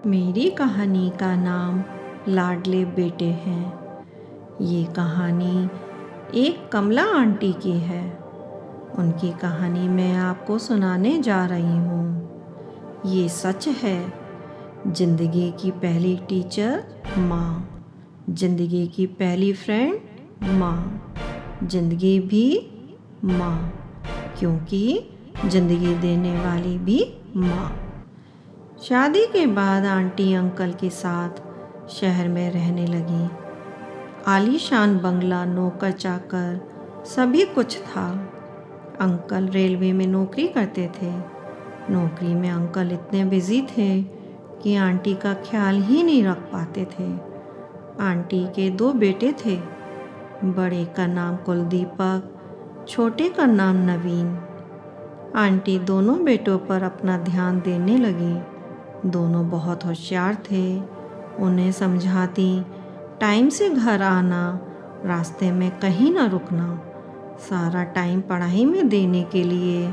मेरी कहानी का नाम लाडले बेटे हैं। ये कहानी एक कमला आंटी की है। उनकी कहानी मैं आपको सुनाने जा रही हूँ। ये सच है। जिंदगी की पहली टीचर माँ, जिंदगी की पहली फ्रेंड माँ, जिंदगी भी माँ, क्योंकि जिंदगी देने वाली भी माँ। शादी के बाद आंटी अंकल के साथ शहर में रहने लगी। आलीशान बंगला, नौकर चाकर, सभी कुछ था। अंकल रेलवे में नौकरी करते थे। नौकरी में अंकल इतने बिजी थे कि आंटी का ख्याल ही नहीं रख पाते थे। आंटी के 2 बेटे थे। बड़े का नाम कुलदीपक, छोटे का नाम नवीन। आंटी दोनों बेटों पर अपना ध्यान देने लगी। दोनों बहुत होशियार थे। उन्हें समझाती, टाइम से घर आना, रास्ते में कहीं ना रुकना, सारा टाइम पढ़ाई में देने के लिए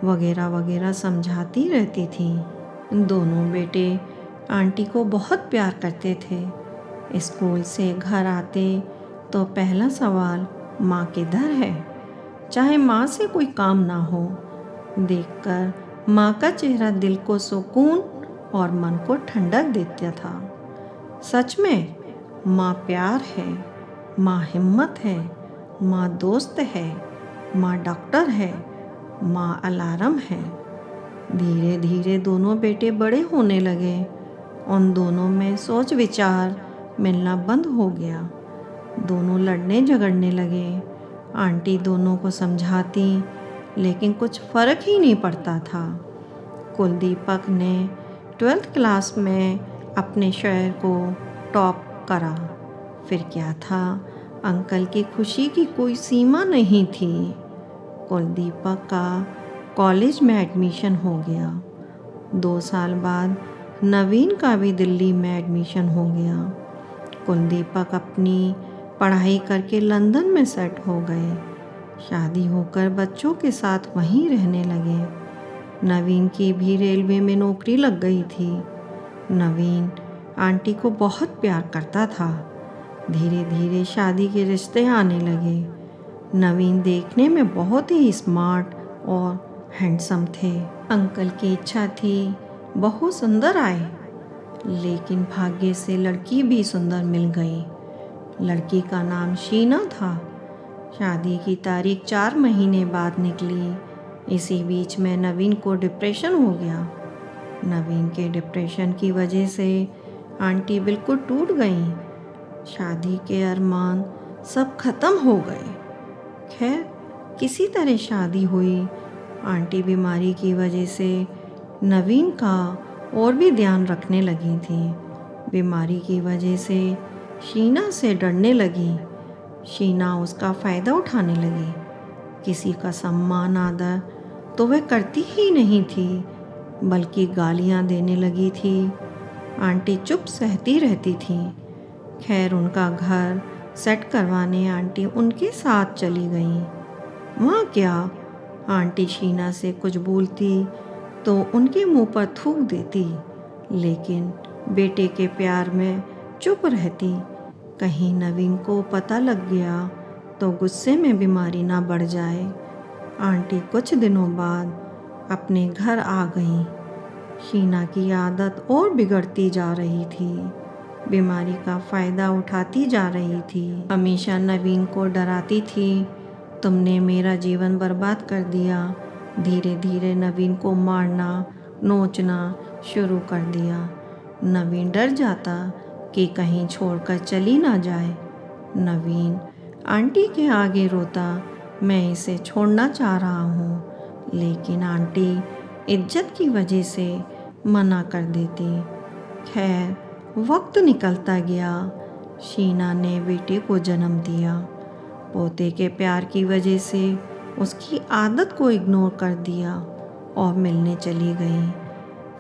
वगैरह वगैरह समझाती रहती थी। दोनों बेटे आंटी को बहुत प्यार करते थे। स्कूल से घर आते तो पहला सवाल माँ किधर है, चाहे माँ से कोई काम ना हो। देखकर माँ का चेहरा दिल को सुकून और मन को ठंडक देता था। सच में माँ प्यार है, माँ हिम्मत है, माँ दोस्त है, माँ डॉक्टर है, माँ अलार्म है। धीरे धीरे दोनों बेटे बड़े होने लगे। उन दोनों में सोच विचार मिलना बंद हो गया। दोनों लड़ने झगड़ने लगे। आंटी दोनों को समझाती, लेकिन कुछ फर्क ही नहीं पड़ता था। कुलदीपक ने 12th क्लास में अपने शहर को टॉप करा। फिर क्या था, अंकल की खुशी की कोई सीमा नहीं थी। कुलदीपक का कॉलेज में एडमिशन हो गया। 2 साल बाद नवीन का भी दिल्ली में एडमिशन हो गया। कुलदीपक अपनी पढ़ाई करके लंदन में सेट हो गए। शादी होकर बच्चों के साथ वहीं रहने लगे। नवीन की भी रेलवे में नौकरी लग गई थी। नवीन आंटी को बहुत प्यार करता था। धीरे धीरे शादी के रिश्ते आने लगे। नवीन देखने में बहुत ही स्मार्ट और हैंडसम थे। अंकल की इच्छा थी बहू सुंदर आए, लेकिन भाग्य से लड़की भी सुंदर मिल गई। लड़की का नाम शीना था। शादी की तारीख 4 महीने बाद निकली। इसी बीच में नवीन को डिप्रेशन हो गया। नवीन के डिप्रेशन की वजह से आंटी बिल्कुल टूट गई। शादी के अरमान सब खत्म हो गए। खैर, किसी तरह शादी हुई। आंटी बीमारी की वजह से नवीन का और भी ध्यान रखने लगी थी। बीमारी की वजह से शीना से डरने लगी। शीना उसका फ़ायदा उठाने लगी। किसी का सम्मान आदर तो वह करती ही नहीं थी, बल्कि गालियां देने लगी थी। आंटी चुप सहती रहती थी। खैर, उनका घर सेट करवाने आंटी उनके साथ चली गई। वहाँ क्या, आंटी शीना से कुछ बोलती तो उनके मुंह पर थूक देती, लेकिन बेटे के प्यार में चुप रहती। कहीं नवीन को पता लग गया तो गुस्से में बीमारी ना बढ़ जाए। आंटी कुछ दिनों बाद अपने घर आ गई। शीना की आदत और बिगड़ती जा रही थी। बीमारी का फ़ायदा उठाती जा रही थी। हमेशा नवीन को डराती थी, तुमने मेरा जीवन बर्बाद कर दिया। धीरे धीरे नवीन को मारना, नोचना शुरू कर दिया। नवीन डर जाता कि कहीं छोड़कर चली ना जाए। नवीन आंटी के आगे रोता, मैं इसे छोड़ना चाह रहा हूँ, लेकिन आंटी इज्जत की वजह से मना कर देती। खैर, वक्त निकलता गया। शीना ने बेटे को जन्म दिया। पोते के प्यार की वजह से उसकी आदत को इग्नोर कर दिया और मिलने चली गई।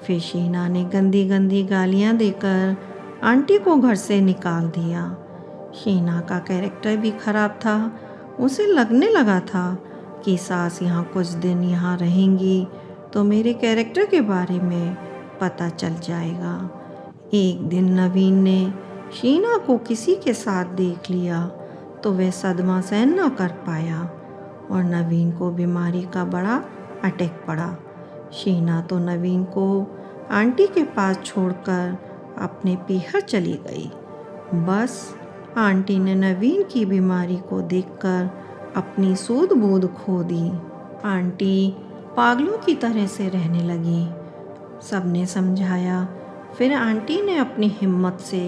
फिर शीना ने गंदी गंदी गालियाँ देकर आंटी को घर से निकाल दिया। शीना का कैरेक्टर भी खराब था। उसे लगने लगा था कि सास यहाँ कुछ दिन यहाँ रहेंगी तो मेरे कैरेक्टर के बारे में पता चल जाएगा। एक दिन नवीन ने शीना को किसी के साथ देख लिया तो वह सदमा सहन न कर पाया और नवीन को बीमारी का बड़ा अटैक पड़ा। शीना तो नवीन को आंटी के पास छोड़कर अपने पीहर चली गई। बस आंटी ने नवीन की बीमारी को देखकर अपनी सूध बूध खो दी। आंटी पागलों की तरह से रहने लगी। सबने समझाया, फिर आंटी ने अपनी हिम्मत से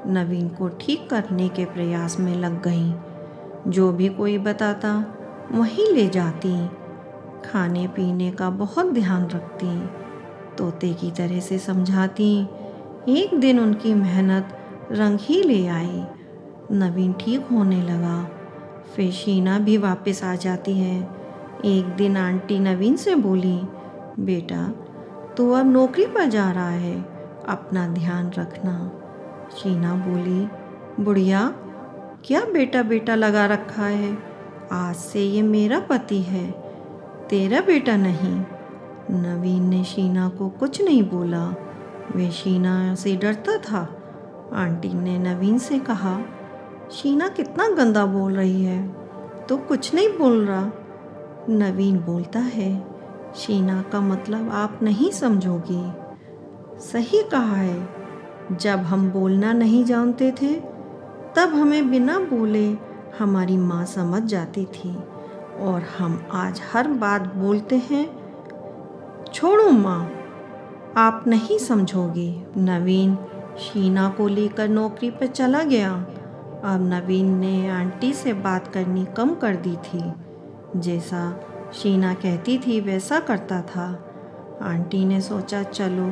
नवीन को ठीक करने के प्रयास में लग गई। जो भी कोई बताता वहीं ले जाती, खाने पीने का बहुत ध्यान रखती, तोते की तरह से समझाती। एक दिन उनकी मेहनत रंग ही ले आई। नवीन ठीक होने लगा। फिर शीना भी वापस आ जाती है। एक दिन आंटी नवीन से बोली, बेटा तू अब नौकरी पर जा रहा है, अपना ध्यान रखना। शीना बोली, बुढ़िया क्या बेटा बेटा लगा रखा है, आज से ये मेरा पति है, तेरा बेटा नहीं। नवीन ने शीना को कुछ नहीं बोला। वे शीना से डरता था। आंटी ने नवीन से कहा, शीना कितना गंदा बोल रही है, तो कुछ नहीं बोल रहा। नवीन बोलता है, शीना का मतलब आप नहीं समझोगी। सही कहा है, जब हम बोलना नहीं जानते थे तब हमें बिना बोले हमारी माँ समझ जाती थी और हम आज हर बात बोलते हैं। छोड़ो माँ, आप नहीं समझोगी। नवीन शीना को लेकर नौकरी पर चला गया। अब नवीन ने आंटी से बात करनी कम कर दी थी। जैसा शीना कहती थी वैसा करता था। आंटी ने सोचा, चलो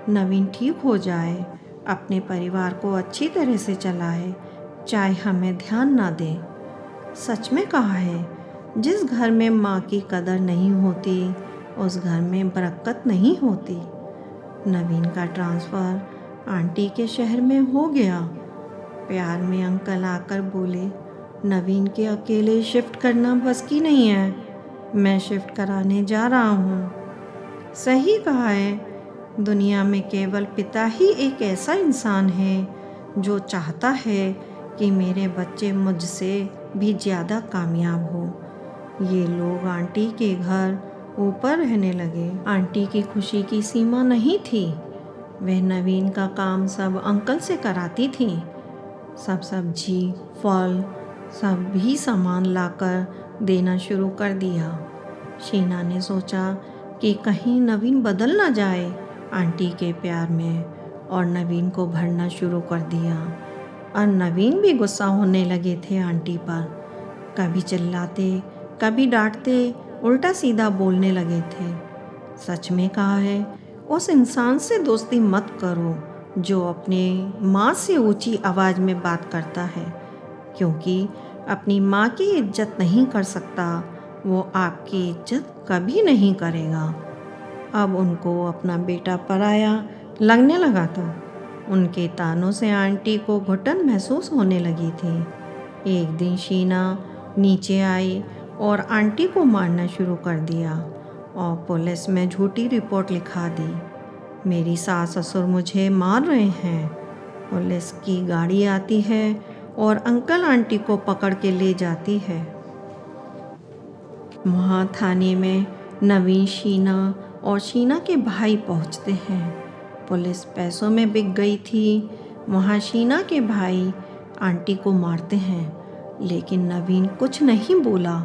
नवीन ठीक हो जाए, अपने परिवार को अच्छी तरह से चलाए, चाहे हमें ध्यान ना दे। सच में कहा है, जिस घर में माँ की कदर नहीं होती उस घर में बरकत नहीं होती। नवीन का ट्रांसफ़र आंटी के शहर में हो गया। प्यार में अंकल आकर बोले, नवीन के अकेले शिफ्ट करना बस की नहीं है, मैं शिफ्ट कराने जा रहा हूँ। सही कहा है, दुनिया में केवल पिता ही एक ऐसा इंसान है जो चाहता है कि मेरे बच्चे मुझसे भी ज़्यादा कामयाब हो। ये लोग आंटी के घर ऊपर रहने लगे। आंटी की खुशी की सीमा नहीं थी। वह नवीन का काम सब अंकल से कराती थी। सब सब्जी, फल, सब भी सामान लाकर देना शुरू कर दिया। शीना ने सोचा कि कहीं नवीन बदल ना जाए आंटी के प्यार में, और नवीन को भरना शुरू कर दिया। और नवीन भी गुस्सा होने लगे थे आंटी पर। कभी चिल्लाते, कभी डांटते, उल्टा सीधा बोलने लगे थे। सच में कहा है, उस इंसान से दोस्ती मत करो जो अपने माँ से ऊंची आवाज़ में बात करता है, क्योंकि अपनी माँ की इज्जत नहीं कर सकता वो आपकी इज्जत कभी नहीं करेगा। अब उनको अपना बेटा पराया लगने लगा था। उनके तानों से आंटी को घुटन महसूस होने लगी थी। एक दिन शीना नीचे आई और आंटी को मारना शुरू कर दिया और पुलिस में झूठी रिपोर्ट लिखा दी। मेरी सास ससुर मुझे मार रहे हैं। पुलिस की गाड़ी आती है और अंकल आंटी को पकड़ के ले जाती है। वहाँ थाने में नवीन, शीना और शीना के भाई पहुँचते हैं। पुलिस पैसों में बिक गई थी। वहाँ शीना के भाई आंटी को मारते हैं, लेकिन नवीन कुछ नहीं बोला।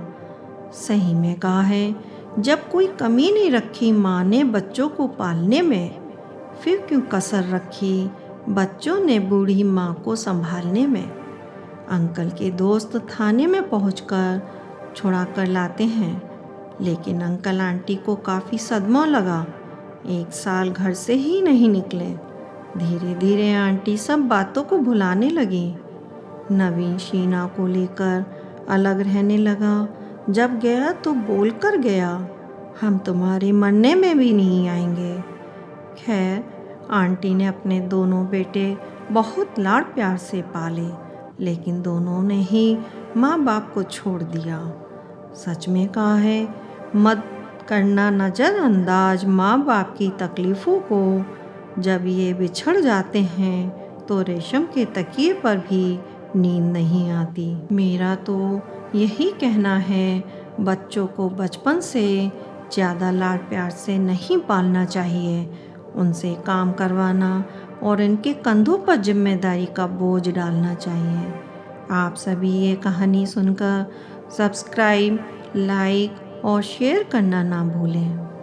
सही में कहा है, जब कोई कमी नहीं रखी माँ ने बच्चों को पालने में, फिर क्यों कसर रखी बच्चों ने बूढ़ी माँ को संभालने में। अंकल के दोस्त थाने में पहुंचकर छुड़ा कर लाते हैं, लेकिन अंकल आंटी को काफ़ी सदमा लगा। 1 साल घर से ही नहीं निकले। धीरे धीरे आंटी सब बातों को भुलाने लगी। नवीन शीना को लेकर अलग रहने लगा। जब गया तो बोल कर गया, हम तुम्हारे मरने में भी नहीं आएंगे। खैर, आंटी ने अपने दोनों बेटे बहुत लाड़ प्यार से पाले, लेकिन दोनों ने ही माँ बाप को छोड़ दिया। सच में कहा है, मत करना नज़रअंदाज माँ बाप की तकलीफ़ों को, जब ये बिछड़ जाते हैं तो रेशम के तकिए पर भी नींद नहीं आती। मेरा तो यही कहना है, बच्चों को बचपन से ज़्यादा लाड प्यार से नहीं पालना चाहिए। उनसे काम करवाना और इनके कंधों पर जिम्मेदारी का बोझ डालना चाहिए। आप सभी ये कहानी सुनकर सब्सक्राइब, लाइक और शेयर करना ना भूलें।